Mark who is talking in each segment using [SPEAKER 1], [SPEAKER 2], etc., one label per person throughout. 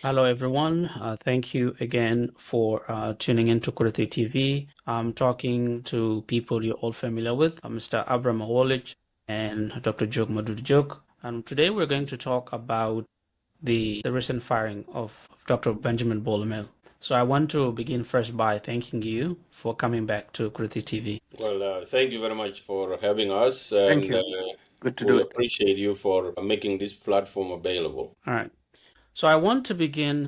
[SPEAKER 1] Hello, everyone. Thank you again for tuning in to KuirthiyTV. I'm talking to people you're all familiar with, Mr. Awolich and Dr. Jok Madut. And today we're going to talk about the recent firing of Dr. Benjamin Bol Mel. So I want to begin first by thanking you for coming back to KuirthiyTV.
[SPEAKER 2] Well, thank you very much for having us,
[SPEAKER 3] Thank
[SPEAKER 2] and
[SPEAKER 3] you. Good to do
[SPEAKER 2] we
[SPEAKER 3] it.
[SPEAKER 2] appreciate you for making this platform available.
[SPEAKER 1] All right. So I want to begin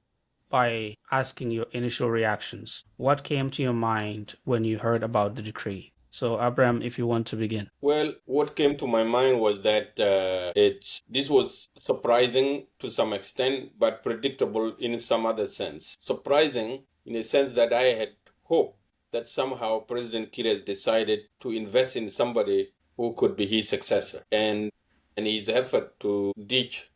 [SPEAKER 1] by asking your initial reactions. What came to your mind when you heard about the decree? So, Abraham, if you want to begin.
[SPEAKER 2] Well, what came to my mind was that this was surprising to some extent, but predictable in some other sense. Surprising in a sense that I had hoped that somehow President Kiir has decided to invest in somebody who could be his successor, and his effort to ditch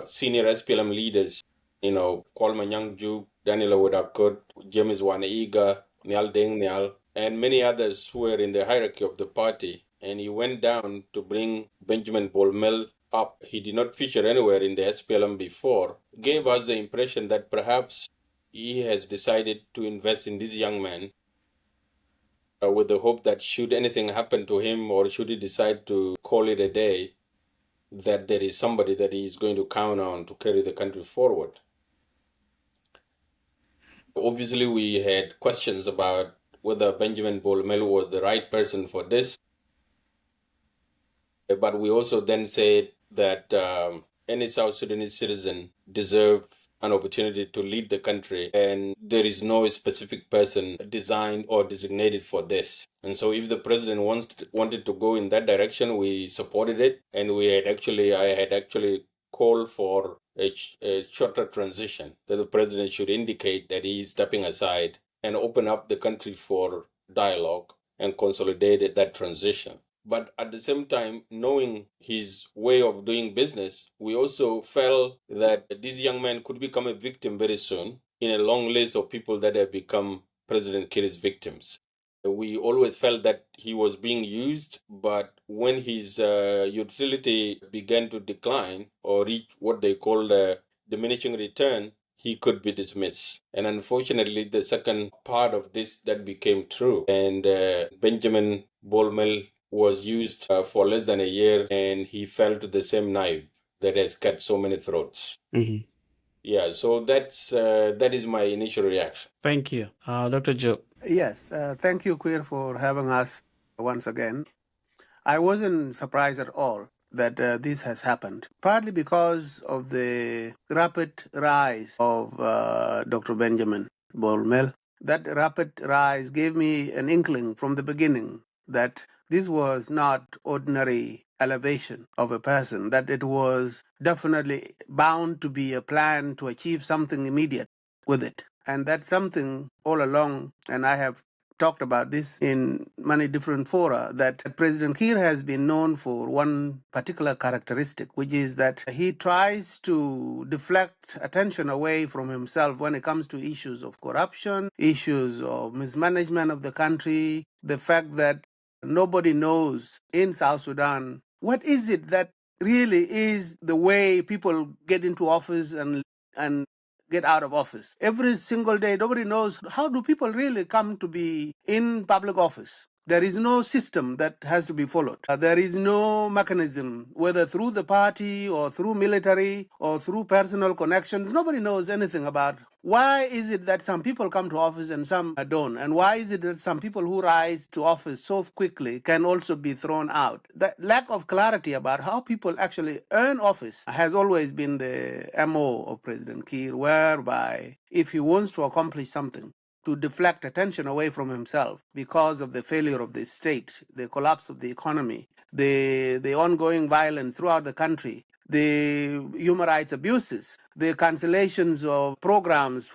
[SPEAKER 2] senior SPLM leaders, Kwalma Nyangju, Daniel Awodakot, James Wanaiga, Nyal Deng Nyal, and many others who were in the hierarchy of the party. And he went down to bring Benjamin Bol Mel up. He did not feature anywhere in the SPLM before, gave us the impression that perhaps he has decided to invest in this young man with the hope that should anything happen to him or should he decide to call it a day, that there is somebody that he is going to count on to carry the country forward. Obviously, we had questions about whether Benjamin Bol Mel was the right person for this, but we also then said that any South Sudanese citizen deserves an opportunity to lead the country, and there is no specific person designed or designated for this. And so, if the president wanted to go in that direction, we supported it, and I had actually called for a shorter transition, that the president should indicate that he is stepping aside and open up the country for dialogue and consolidate that transition. But at the same time, knowing his way of doing business, we also felt that this young man could become a victim very soon in a long list of people that have become President Kiir's victims. We always felt that he was being used, but when his utility began to decline or reach what they call the diminishing return, he could be dismissed. And unfortunately, the second part of this that became true. And Benjamin Bol Mel was used for less than a year, and he fell to the same knife that has cut so many throats.
[SPEAKER 1] Mm-hmm.
[SPEAKER 2] Yeah, so that is my initial reaction.
[SPEAKER 1] Thank you. Dr. Jok.
[SPEAKER 3] Yes, thank you, Queer, for having us once again. I wasn't surprised at all that this has happened, partly because of the rapid rise of Dr. Benjamin Bolmel. That rapid rise gave me an inkling from the beginning that this was not ordinary elevation of a person, that it was definitely bound to be a plan to achieve something immediate with it. And that's something all along, and I have talked about this in many different fora, that President Kiir has been known for one particular characteristic, which is that he tries to deflect attention away from himself when it comes to issues of corruption, issues of mismanagement of the country, the fact that nobody knows in South Sudan what is it that really is the way people get into office and get out of office. Every single day, nobody knows how do people really come to be in public office. There is no system that has to be followed. There is no mechanism, whether through the party or through military or through personal connections. Nobody knows anything about why is it that some people come to office and some don't? And why is it that some people who rise to office so quickly can also be thrown out? The lack of clarity about how people actually earn office has always been the MO of President Kiir, whereby if he wants to accomplish something, to deflect attention away from himself because of the failure of the state, the collapse of the economy, the ongoing violence throughout the country, the human rights abuses, the cancellations of programs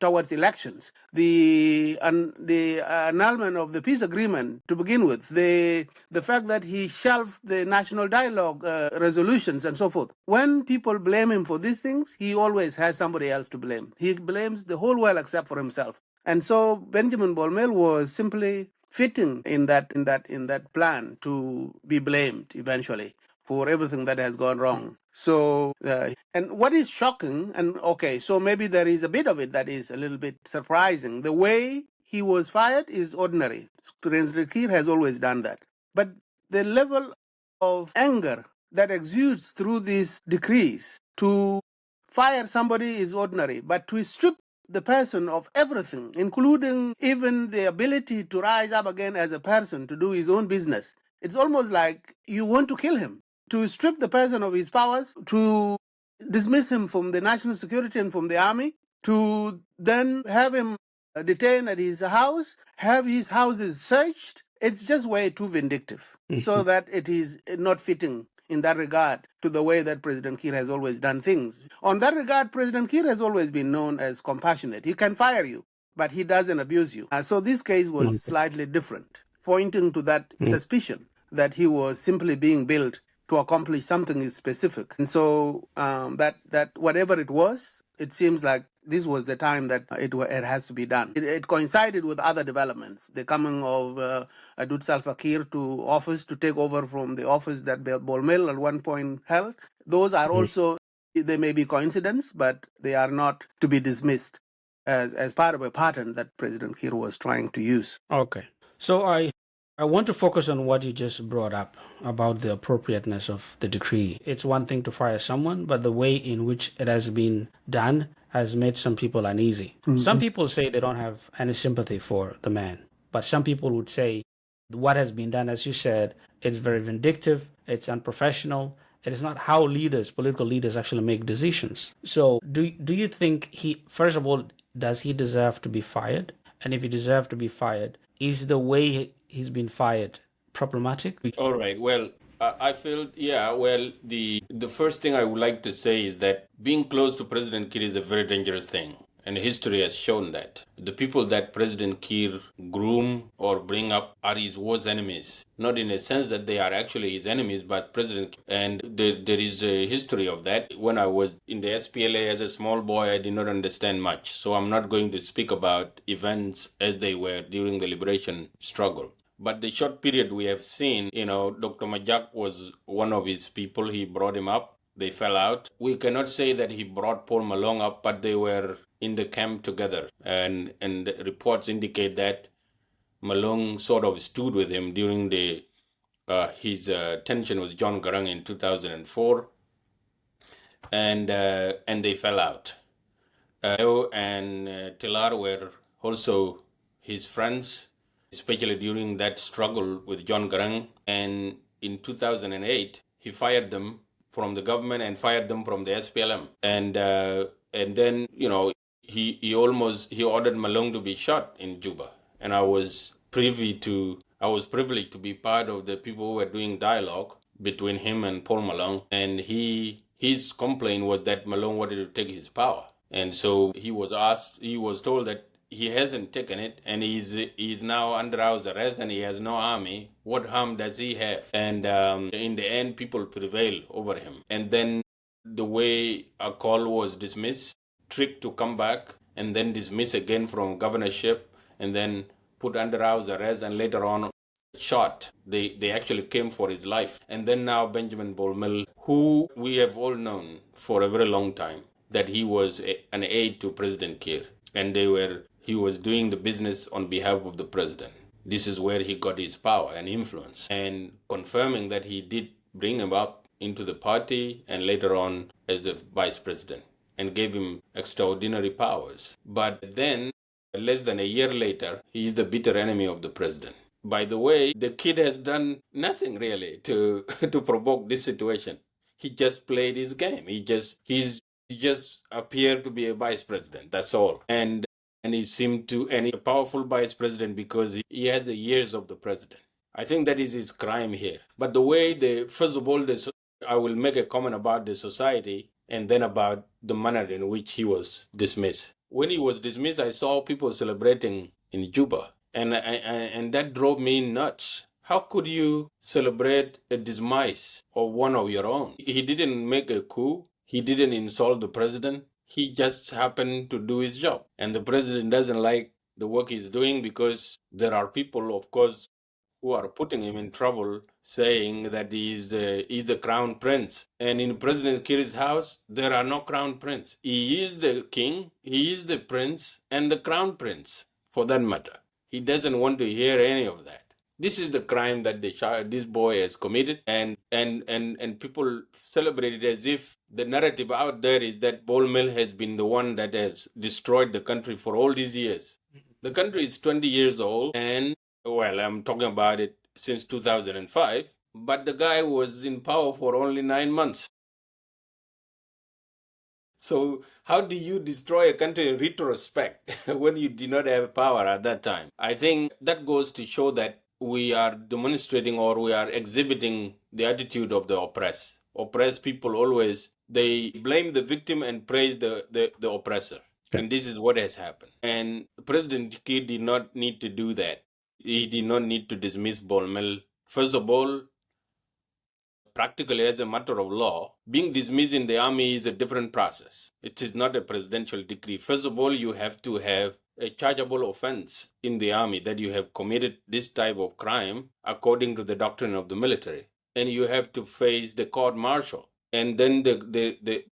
[SPEAKER 3] towards elections, the annulment of the peace agreement to begin with, the fact that he shelved the national dialogue resolutions and so forth. When people blame him for these things, he always has somebody else to blame. He blames the whole world except for himself. And so Benjamin Bolmel was simply fitting in that plan to be blamed eventually for everything that has gone wrong. So, and what is shocking, and okay, so maybe there is a bit of it that is a little bit surprising. The way he was fired is ordinary. President Kiir has always done that. But the level of anger that exudes through these decrees to fire somebody is ordinary, but to strip the person of everything, including even the ability to rise up again as a person, to do his own business, it's almost like you want to kill him. To strip the person of his powers, to dismiss him from the national security and from the army, to then have him detained at his house, have his houses searched. It's just way too vindictive. So that it is not fitting in that regard to the way that President Kiir has always done things. On that regard, President Kiir has always been known as compassionate. He can fire you, but he doesn't abuse you. So this case was slightly different, pointing to that suspicion that he was simply being built to accomplish something specific. And so that whatever it was, it seems like this was the time that it has to be done. It coincided with other developments, the coming of Adut Salva Kiir to office to take over from the office that Bol Mel at one point held. Those are also, they may be coincidence, but they are not to be dismissed as part of a pattern that President Kiir was trying to use.
[SPEAKER 1] Okay. So I want to focus on what you just brought up about the appropriateness of the decree. It's one thing to fire someone, but the way in which it has been done has made some people uneasy. Some people say they don't have any sympathy for the man, but some people would say what has been done, as you said, it's very vindictive, it's unprofessional. It is not how leaders, political leaders, actually make decisions. So, do you think he, first of all, does he deserve to be fired? And if he deserves to be fired, is the way he's been fired problematic?
[SPEAKER 2] All right. Well, I feel, yeah. Well, the first thing I would like to say is that being close to President Kiir is a very dangerous thing, and history has shown that the people that President Kiir groom or bring up are his worst enemies. Not in a sense that they are actually his enemies, but President, and there is a history of that. When I was in the SPLA as a small boy, I did not understand much, so I'm not going to speak about events as they were during the liberation struggle. But the short period we have seen, Dr. Majak was one of his people. He brought him up. They fell out. We cannot say that he brought Paul Malong up, but they were in the camp together. And the reports indicate that Malong sort of stood with him during his tension with John Garang in 2004. And they fell out. And Tilar were also his friends, especially during that struggle with John Garang. And in 2008, he fired them from the government and fired them from the SPLM. And then, he ordered Malong to be shot in Juba. And I was privileged to be part of the people who were doing dialogue between him and Paul Malong. And his complaint was that Malong wanted to take his power. And so he was told that he hasn't taken it, and he's now under house arrest, and he has no army. What harm does he have? And in the end, people prevail over him. And then the way a call was dismissed, tricked to come back, and then dismissed again from governorship, and then put under house arrest, and later on shot. They actually came for his life. And then now Benjamin Bol Mel, who we have all known for a very long time, that he was an aide to President Kiir, and he was doing the business on behalf of the president. This is where he got his power and influence, and confirming that he did bring him up into the party and later on as the vice president, and gave him extraordinary powers. But then, less than a year later, he is the bitter enemy of the president. By the way, the kid has done nothing really to to provoke this situation. He just played his game. He just appeared to be a vice president. That's all. And he seemed to, and a powerful vice president because he has the years of the president. I think that is his crime here. But the way first of all, I will make a comment about the society and then about the manner in which he was dismissed. When he was dismissed, I saw people celebrating in Juba, and that drove me nuts. How could you celebrate a dismiss of one of your own? He didn't make a coup. He didn't insult the president. He just happened to do his job. And the president doesn't like the work he's doing because there are people, of course, who are putting him in trouble saying that he's the crown prince. And in President Kiir's house, there are no crown prince. He is the king, he is the prince, and the crown prince, for that matter. He doesn't want to hear any of that. This is the crime that this boy has committed, and people celebrate it as if the narrative out there is that Bol Mel has been the one that has destroyed the country for all these years. The country is 20 years old, and well, I'm talking about it since 2005, but the guy was in power for only 9 months. So how do you destroy a country in retrospect when you did not have power at that time? I think that goes to show that we are demonstrating or we are exhibiting the attitude of the oppressed. Oppressed people always, they blame the victim and praise the oppressor.
[SPEAKER 1] Okay.
[SPEAKER 2] And this is what has happened. And President Kiir did not need to do that. He did not need to dismiss Bol Mel. First of all, practically as a matter of law, being dismissed in the army is a different process. It is not a presidential decree. First of all, you have to have a chargeable offense in the army that you have committed this type of crime according to the doctrine of the military. And you have to face the court martial. And then the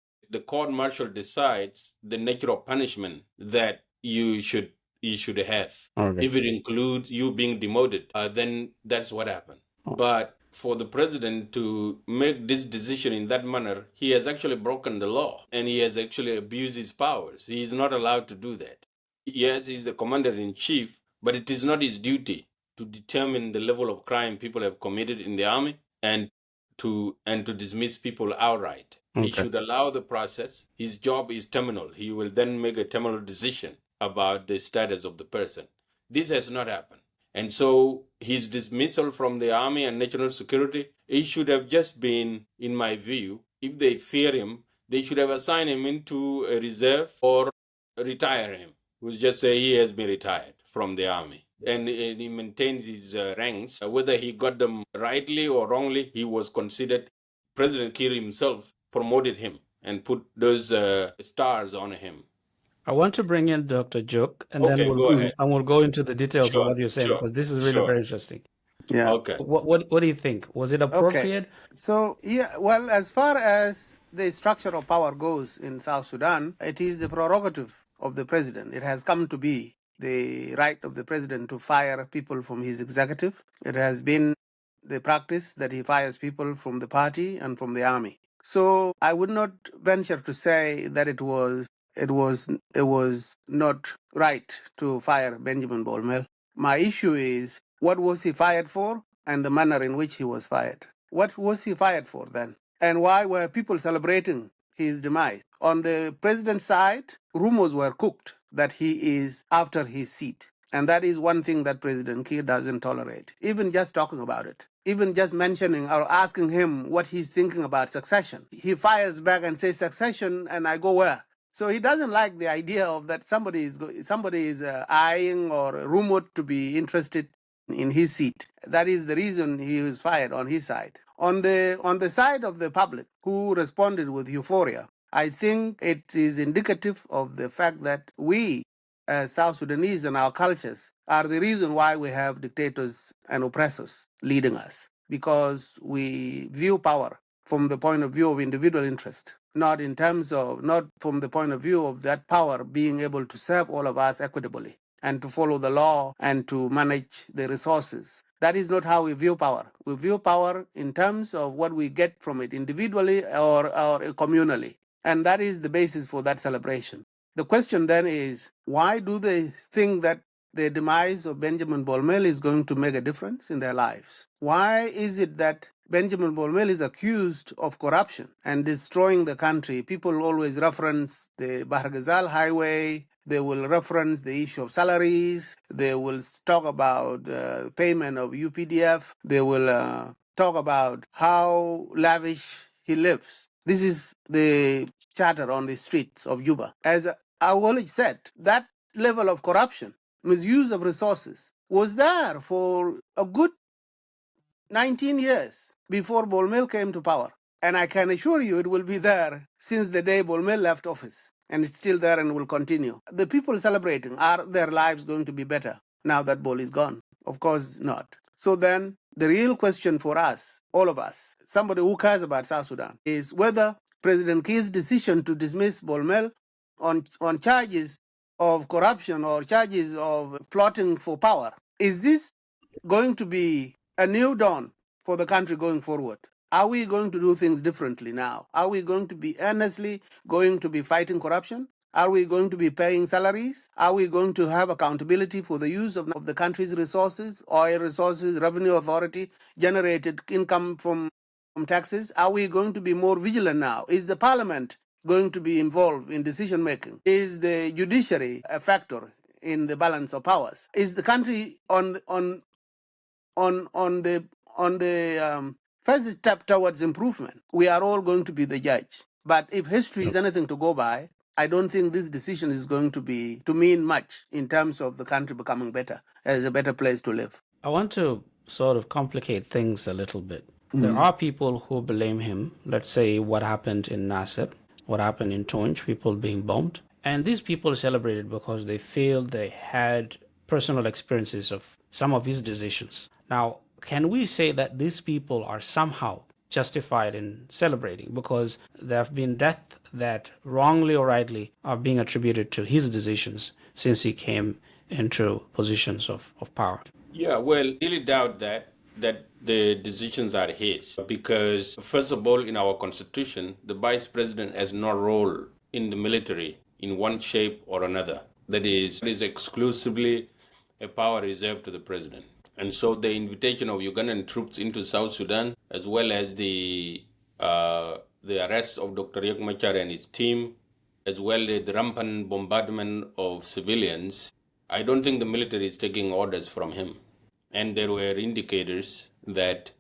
[SPEAKER 2] court martial decides the nature of punishment that you should have.
[SPEAKER 1] Okay.
[SPEAKER 2] If it includes you being demoted, then that's what happened. But for the president to make this decision in that manner, he has actually broken the law and he has actually abused his powers. He is not allowed to do that. Yes, he's the commander in chief, but it is not his duty to determine the level of crime people have committed in the army and to dismiss people outright. He should allow the process. His job is terminal. He will then make a terminal decision about the status of the person. This has not happened. And so his dismissal from the army and national security, it should have just been, in my view, if they fear him, they should have assigned him into a reserve or retire him. We'll just say he has been retired from the army. And he maintains his ranks. Whether he got them rightly or wrongly, he was considered. President Kiir himself promoted him and put those stars on him.
[SPEAKER 1] I want to bring in Dr. Jok, and
[SPEAKER 2] Okay,
[SPEAKER 1] then
[SPEAKER 2] go ahead.
[SPEAKER 1] we'll go into the details
[SPEAKER 2] Sure,
[SPEAKER 1] of what you're saying,
[SPEAKER 2] sure,
[SPEAKER 1] because this is really
[SPEAKER 2] sure.
[SPEAKER 1] very interesting.
[SPEAKER 3] Yeah.
[SPEAKER 2] Okay.
[SPEAKER 1] What do you think? Was it
[SPEAKER 3] Okay.
[SPEAKER 1] appropriate?
[SPEAKER 3] So, yeah, well, as far as the structure of power goes in South Sudan, it is the prerogative of the president. It has come to be the right of the president to fire people from his executive. It has been the practice that he fires people from the party and from the army. So I would not venture to say that it was not right to fire Benjamin Bol Mel. My issue is, what was he fired for and the manner in which he was fired. What was he fired for then? And why were people celebrating his demise? On the president's side, rumors were cooked that he is after his seat. And that is one thing that President Kiir doesn't tolerate. Even just talking about it, even just mentioning or asking him what he's thinking about succession. He fires back and says, succession, and I go where? So he doesn't like the idea of that somebody is eyeing or rumored to be interested in his seat. That is the reason he was fired on his side. On the side of the public who responded with euphoria, I think it is indicative of the fact that we, as South Sudanese and our cultures, are the reason why we have dictators and oppressors leading us, because we view power from the point of view of individual interest, not from the point of view of that power being able to serve all of us equitably and to follow the law and to manage the resources. That is not how we view power. We view power in terms of what we get from it individually or communally. And that is the basis for that celebration. The question then is, why do they think that the demise of Benjamin Bol Mel is going to make a difference in their lives? Why is it that Benjamin Bol Mel is accused of corruption and destroying the country? People always reference the Barghazal Highway. They will reference the issue of salaries. They will talk about payment of UPDF. They will talk about how lavish he lives. This is the chatter on the streets of Juba. As Awolich said, that level of corruption, misuse of resources, was there for a good 19 years before Bolmel came to power. And I can assure you it will be there since the day Bolmel left office. And it's still there and will continue. The people celebrating, are their lives going to be better now that Bol is gone? Of course not. So then The real question for us, all of us, somebody who cares about South Sudan, is whether President Kiir's decision to dismiss Bol Mel on charges of corruption or charges of plotting for power, is this going to be a new dawn for the country going forward? Are we going to do things differently now? Are we going to be earnestly going to be fighting corruption? Are we going to be paying salaries? Are we going to have accountability for the use of the country's resources, oil resources, revenue authority, generated income from taxes? Are we going to be more vigilant now? Is the parliament going to be involved in decision making? Is the judiciary a factor in the balance of powers? Is the country on the first step towards improvement? We are all going to be the judge. But if history is anything to go by, I don't think this decision is going to mean much in terms of the country becoming better, as a better place to live.
[SPEAKER 1] I want to sort of complicate things a little bit. There are people who blame him. Let's say what happened in Nasser, what happened in Tonj, people being bombed. And these people celebrated because they feel they had personal experiences of some of his decisions. Now, can we say that these people are somehow justified in celebrating because there have been deaths that wrongly or rightly are being attributed to his decisions since he came into positions of power?
[SPEAKER 2] Yeah, well, I really doubt that the decisions are his because first of all, in our constitution, the vice president has no role in the military in one shape or another. That is exclusively a power reserved to the president. And so the invitation of Ugandan troops into South Sudan, as well as the arrest of Dr. Riek Machar and his team, as well as the rampant bombardment of civilians, I don't think the military is taking orders from him. And there were indicators that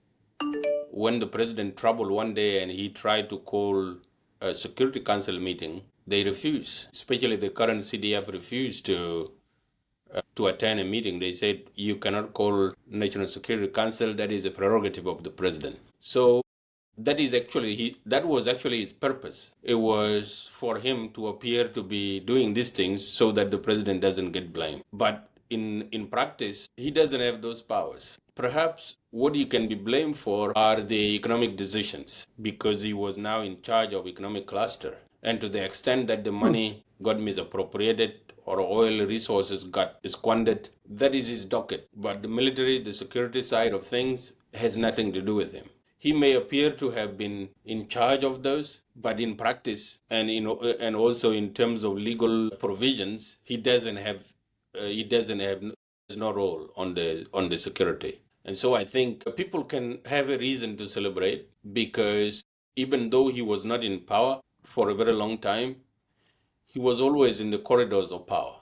[SPEAKER 2] when the president traveled one day and he tried to call a Security Council meeting, they refused. Especially the current CDF refused to attend a meeting. They said, you cannot call National Security Council, that is a prerogative of the president. So that was actually his purpose. It was for him to appear to be doing these things so that the president doesn't get blamed. But in practice, he doesn't have those powers. Perhaps what he can be blamed for are the economic decisions, because he was now in charge of economic cluster. And to the extent that the money got misappropriated or oil resources got squandered, that is his docket. But the military, the security side of things has nothing to do with him. He may appear to have been in charge of those, but in practice and and also in terms of legal provisions, he doesn't have no role on the security. And so I think people can have a reason to celebrate, because even though he was not in power for a very long time, he was always in the corridors of power.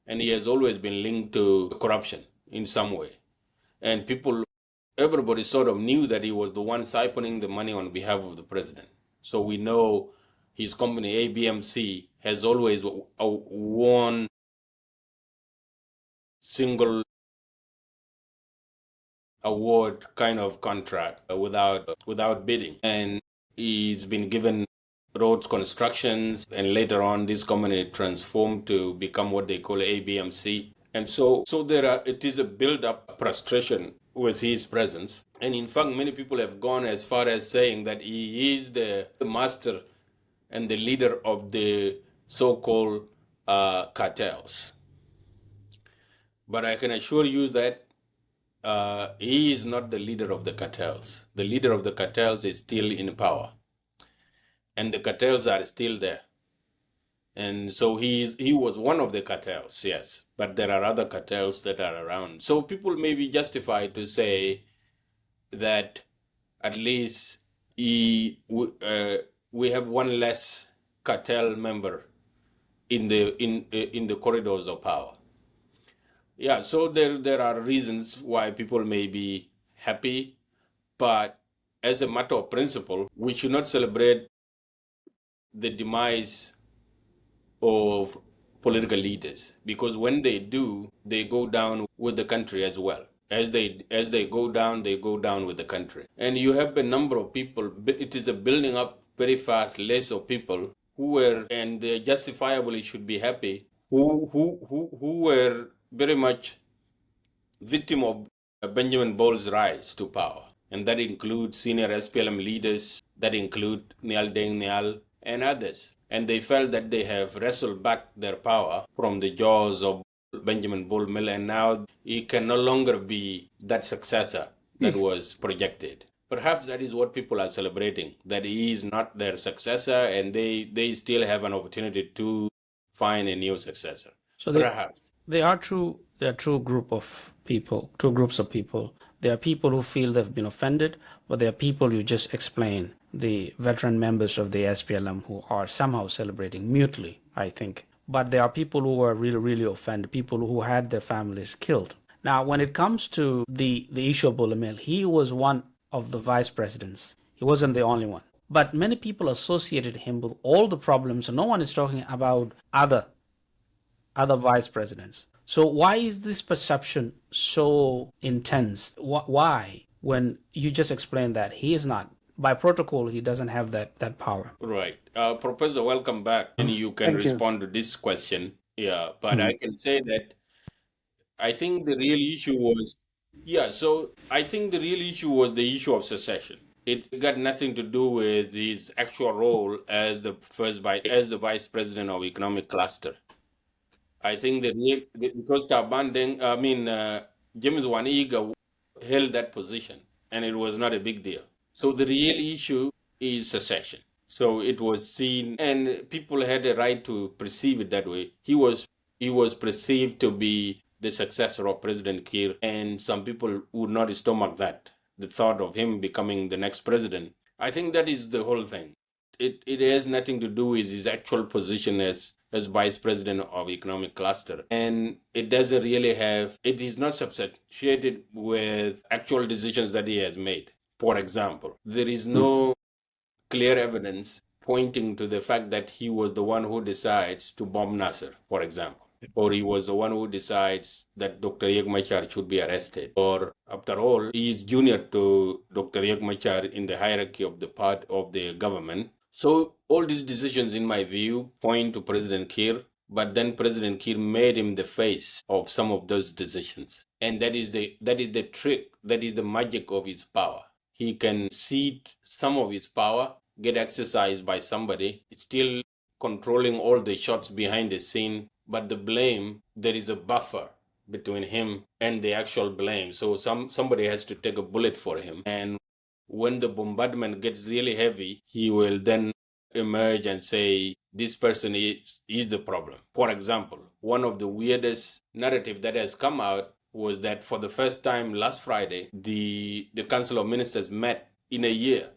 [SPEAKER 2] And he has always been linked to corruption in some way. And everybody sort of knew that he was the one siphoning the money on behalf of the president. So we know his company, ABMC, has always won single award kind of contract without bidding. And he's been given roads constructions, and later on this company transformed to become what they call ABMC. And so it is a build-up frustration with his presence. And in fact, many people have gone as far as saying that he is the master and the leader of the so-called cartels. But I can assure you that he is not the leader of the cartels. The leader of the cartels is still in power, and the cartels are still there. And so he was one of the cartels, yes, but there are other cartels that are around. So people may be justified to say that at least we have one less cartel member in the corridors of power. Yeah, so there are reasons why people may be happy, but as a matter of principle, we should not celebrate the demise of political leaders, because when they do, they go down with the country as well. As they go down with the country. And you have a number of people. It is a building up very fast list of people who were, and they justifiably should be happy, who were very much victim of Benjamin Bol's rise to power. And that includes senior SPLM leaders, that include Nial Deng Nial and others. And they felt that they have wrestled back their power from the jaws of Benjamin Bol Mel, and now he can no longer be that successor that was projected. Perhaps that is what people are celebrating, that he is not their successor and they still have an opportunity to find a new successor.
[SPEAKER 1] So
[SPEAKER 2] Perhaps.
[SPEAKER 1] they are true. They are true group of people, two groups of people. There are people who feel they've been offended, but there are people you just explain, the veteran members of the SPLM who are somehow celebrating mutely, I think. But there are people who are really, really offended, people who had their families killed. Now, when it comes to the issue of Bol Mel, he was one of the vice presidents. He wasn't the only one. But many people associated him with all the problems. No one is talking about other vice presidents. So why is this perception so intense? Why, when you just explained that he is not, by protocol, he doesn't have that power?
[SPEAKER 2] Right. Professor, welcome back. And you can
[SPEAKER 3] Thank you.
[SPEAKER 2] respond to this question. Yeah, but I can say that I think the real issue was, yeah, so I think the real issue was the issue of secession. It got nothing to do with his actual role as as the vice president of economic cluster. I think because James Waniga held that position, and it was not a big deal. So the real issue is secession. So it was seen, and people had a right to perceive it that way. He was perceived to be the successor of President Kiir, and some people would not stomach that, the thought of him becoming the next president. I think that is the whole thing. It has nothing to do with his actual position as vice president of economic cluster, and it doesn't really have, it is not substantiated with actual decisions that he has made. For example, there is no clear evidence pointing to the fact that he was the one who decides to bomb Nasser, for example, or he was the one who decides that Dr. Yek Machar should be arrested, or after all, he is junior to Dr. Yek Machar in the hierarchy of the part of the government. So all these decisions, in my view, point to President Kiir, but then President Kiir made him the face of some of those decisions. And that is the trick, that is the magic of his power. He can cede some of his power, get exercised by somebody, still controlling all the shots behind the scene, but the blame, there is a buffer between him and the actual blame. So somebody has to take a bullet for him. And when the bombardment gets really heavy, he will then emerge and say, this person is the problem. For example, one of the weirdest narrative that has come out was that for the first time last Friday, the Council of Ministers met in a year.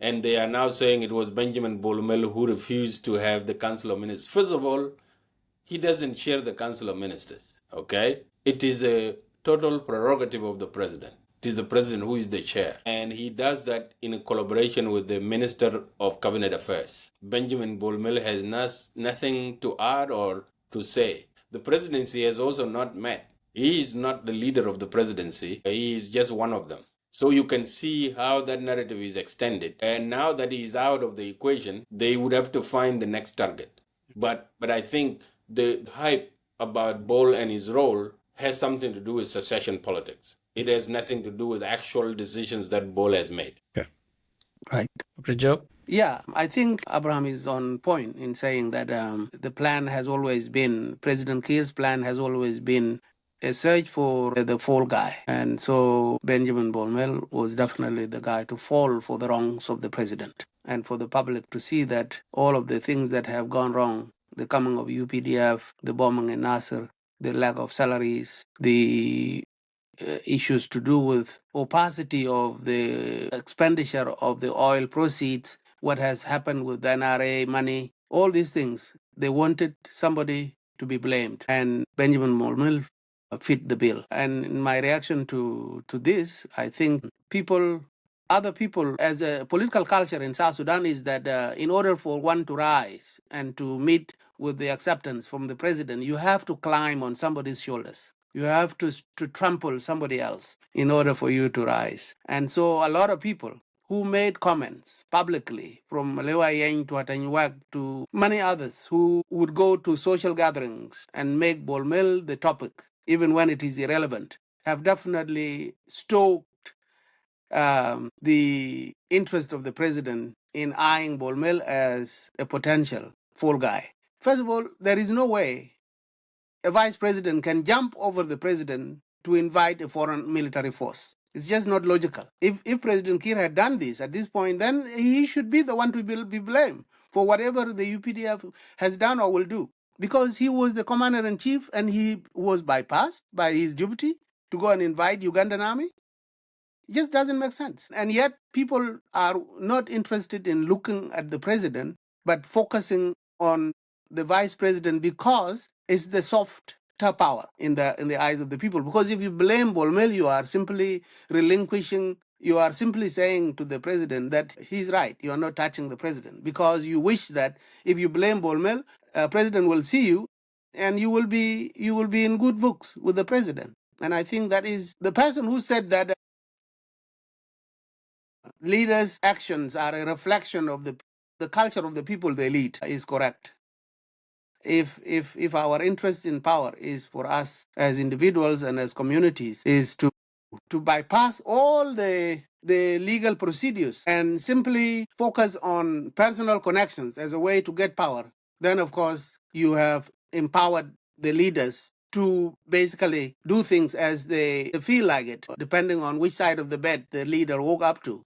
[SPEAKER 2] And they are now saying it was Benjamin Bol Mel who refused to have the Council of Ministers. First of all, he doesn't chair the Council of Ministers, okay? It is a total prerogative of the president. It is the president who is the chair. And he does that in a collaboration with the Minister of Cabinet Affairs. Benjamin Bol Mel has nothing to add or to say. The presidency has also not met. He is not the leader of the presidency. He is just one of them. So you can see how that narrative is extended. And now that he is out of the equation, they would have to find the next target. But I think the hype about Bol and his role has something to do with secession politics. It has nothing to do with actual decisions that Bol has made.
[SPEAKER 1] Okay.
[SPEAKER 3] Right.
[SPEAKER 1] Dr. Joe?
[SPEAKER 3] Yeah, I think Abraham is on point in saying that the plan has always been, President Kiir's plan has always been a search for the fall guy. And so Benjamin Bol Mel was definitely the guy to fall for the wrongs of the president, and for the public to see that all of the things that have gone wrong, the coming of UPDF, the bombing in Nasser, the lack of salaries, the issues to do with opacity of the expenditure of the oil proceeds, what has happened with the NRA money, all these things. They wanted somebody to be blamed, and Benjamin Molmel fit the bill. And in my reaction to this, I think other people, as a political culture in South Sudan, is that in order for one to rise and to meet with the acceptance from the president, you have to climb on somebody's shoulders. You have to trample somebody else in order for you to rise. And so a lot of people who made comments publicly, from Lewa Yang to Atanyuak to many others, who would go to social gatherings and make Bolmel the topic, even when it is irrelevant, have definitely stoked the interest of the president in eyeing Bol Mel as a potential fall guy. First of all, there is no way a vice president can jump over the president to invite a foreign military force. It's just not logical. If President Kiir had done this at this point, then he should be the one to be blamed for whatever the UPDF has done or will do. Because he was the commander in chief and he was bypassed by his duty to go and invite Ugandan army. It just doesn't make sense. And yet people are not interested in looking at the president, but focusing on the vice president because it's the soft power in the eyes of the people. Because if you blame Bolmel, you are simply relinquishing, you are simply saying to the president that he's right. You are not touching the president because you wish that if you blame Bolmel, president will see you and you will be in good books with the president. And I think that is the person who said that leaders' actions are a reflection of the culture of the people they lead is correct. If our interest in power is for us as individuals and as communities is to bypass all the legal procedures and simply focus on personal connections as a way to get power, then of course you have empowered the leaders to basically do things as they feel like it, depending on which side of the bed the leader woke up to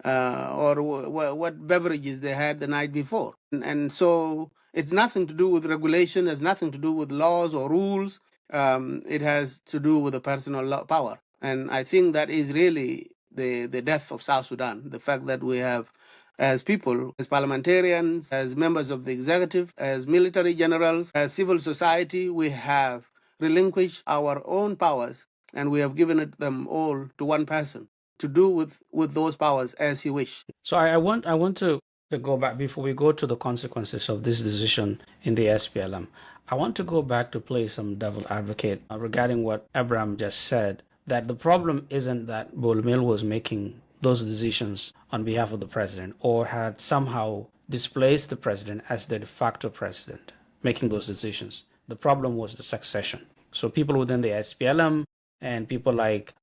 [SPEAKER 3] or what beverages they had the night before. And so it's nothing to do with regulation, it's nothing to do with laws or rules. It has to do with the personal power. And I think that is really the death of South Sudan, the fact that we have, as people, as parliamentarians, as members of the executive, as military generals, as civil society, we have relinquished our own powers and we have given them all to one person to do with those powers as he wished.
[SPEAKER 1] So I want to go back before we go to the consequences of this decision in the SPLM. I want to go back to play some devil advocate regarding what Abraham just said, that the problem isn't that Bolmel was making those decisions on behalf of the president or had somehow displaced the president as the de facto president making those decisions. The problem was the succession. So people within the SPLM and people like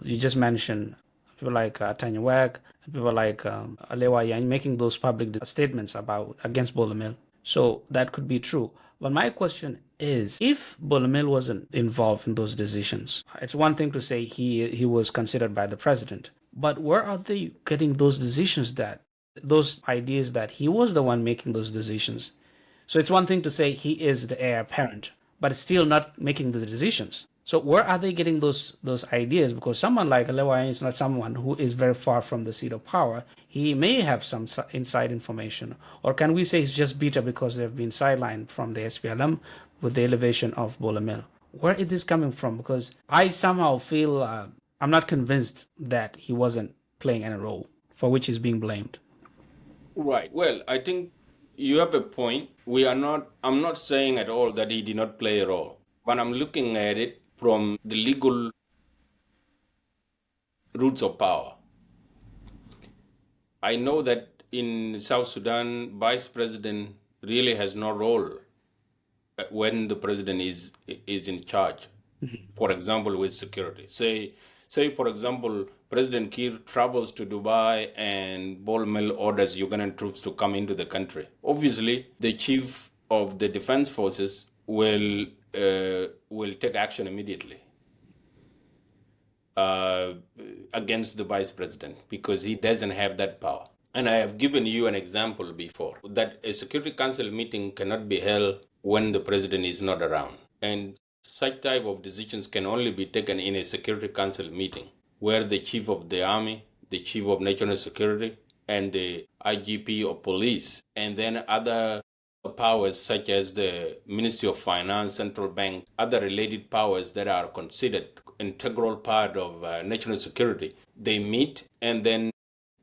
[SPEAKER 1] you just mentioned, people like Tanya Wag, people like Alewa Yang making those public statements about against Bolomel. So that could be true. But my question is, if Bolomel wasn't involved in those decisions, it's one thing to say he was considered by the president, but where are they getting those decisions those ideas that he was the one making those decisions? So it's one thing to say he is the heir apparent, but it's still not making the decisions. So where are they getting those ideas? Because someone like Alewa is not someone who is very far from the seat of power. He may have some inside information. Or can we say he's just bitter because they've been sidelined from the SPLM with the elevation of Bolamel? Where is this coming from? Because I somehow feel I'm not convinced that he wasn't playing any role for which he's being blamed.
[SPEAKER 2] Right. Well, I think you have a point. I'm not saying at all that he did not play a role, but I'm looking at it from the legal roots of power. I know that in South Sudan, vice president really has no role when the president is in charge. For example, with security. Say for example, President Kiir travels to Dubai and Bol Mel orders Ugandan troops to come into the country. Obviously, the chief of the defense forces will take action immediately against the vice president because he doesn't have that power. And I have given you an example before that a Security Council meeting cannot be held when the president is not around. And such type of decisions can only be taken in a Security Council meeting where the chief of the army, the chief of national security, and the IGP of police, and then other powers such as the Ministry of Finance, Central Bank, other related powers that are considered integral part of national security, they meet and then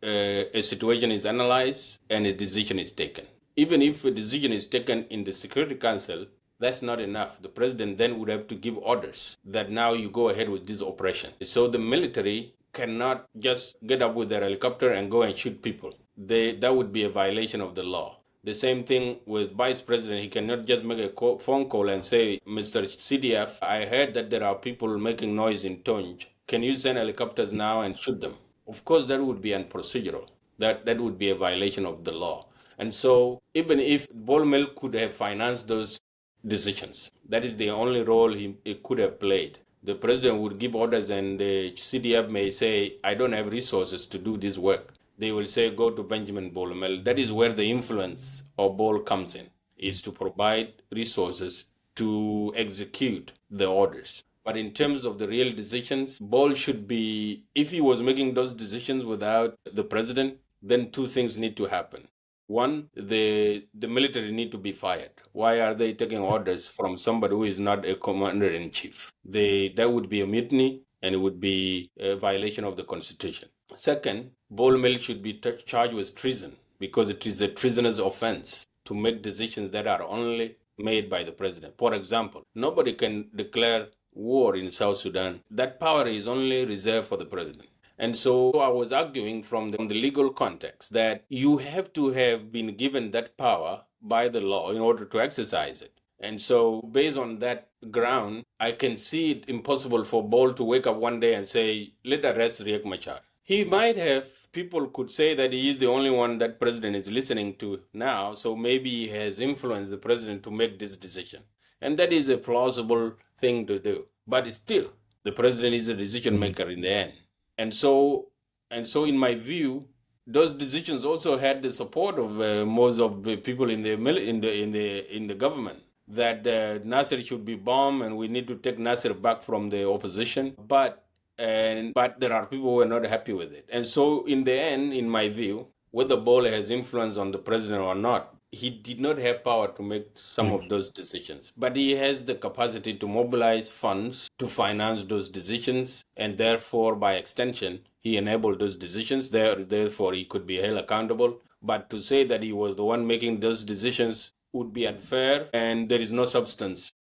[SPEAKER 2] a situation is analyzed and a decision is taken. Even if a decision is taken in the Security Council, that's not enough. The president then would have to give orders that now you go ahead with this operation. So the military cannot just get up with their helicopter and go and shoot people. That would be a violation of the law. The same thing with vice president. He cannot just make a phone call and say, Mr. CDF, I heard that there are people making noise in Tonj. Can you send helicopters now and shoot them? Of course, that would be unprocedural. That would be a violation of the law. And so even if Bol Mel could have financed those decisions, that is the only role he could have played. The president would give orders and the CDF may say, I don't have resources to do this work. They will say, go to Benjamin Bol Mel. That is where the influence of Bol comes in, is to provide resources to execute the orders. But in terms of the real decisions, Bol should be, if he was making those decisions without the president, then two things need to happen. One, the military need to be fired. Why are they taking orders from somebody who is not a commander-in-chief? That would be a mutiny, and it would be a violation of the constitution. Second, Bol Mel should be charged with treason, because it is a treasonous offense to make decisions that are only made by the president. For example, nobody can declare war in South Sudan. That power is only reserved for the president. And so I was arguing from the legal context that you have to have been given that power by the law in order to exercise it. And so based on that ground, I can see it impossible for Bol to wake up one day and say, let arrest Riek Machar. He might have, people could say that he is the only one that president is listening to now, so maybe he has influenced the president to make this decision. And that is a plausible thing to do. But still, the president is a decision maker in the end. And so in my view, those decisions also had the support of most of the people in the government, that Nasser should be bombed and we need to take Nasser back from the opposition. But there are people who are not happy with it. And so in the end, in my view, whether Bol has influence on the president or not, he did not have power to make some of those decisions, but he has the capacity to mobilize funds to finance those decisions, and therefore, by extension, he enabled those decisions. Therefore, he could be held accountable. But to say that he was the one making those decisions would be unfair, and there is no substance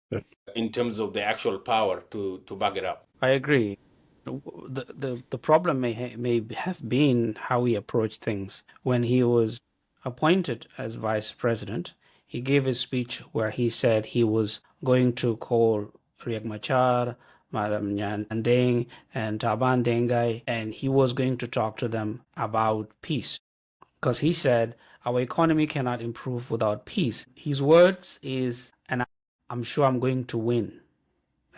[SPEAKER 2] in terms of the actual power to back it up.
[SPEAKER 1] I agree. The problem may have been how he approached things. When he was appointed as vice president, he gave a speech where he said he was going to call Riek Machar, Madam Nyan Deng, and Taban Dengai, and he was going to talk to them about peace. Because he said, our economy cannot improve without peace. His words is, and I'm sure I'm going to win.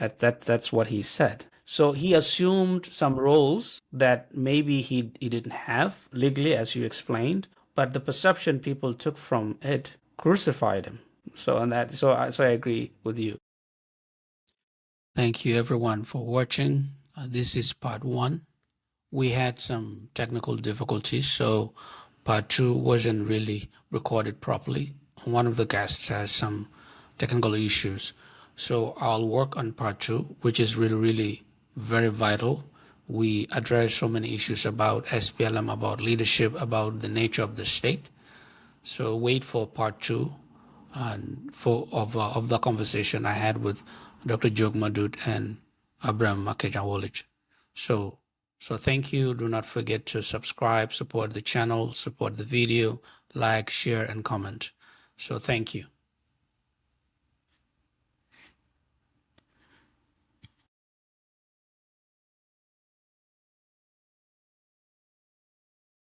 [SPEAKER 1] That's what he said. So he assumed some roles that maybe he didn't have legally, as you explained, but the perception people took from it crucified him. So I agree with you. Thank you everyone for watching. This is part 1. We had some technical difficulties, so part 2 wasn't really recorded properly. One of the guests has some technical issues. So I'll work on part 2, which is really very vital. We address so many issues about SPLM, about leadership, about the nature of the state. So wait for part 2 of the conversation I had with Dr. Jok Madut and Awolich. So thank you. Do not forget to subscribe, support the channel, support the video, like, share, and comment. So thank you.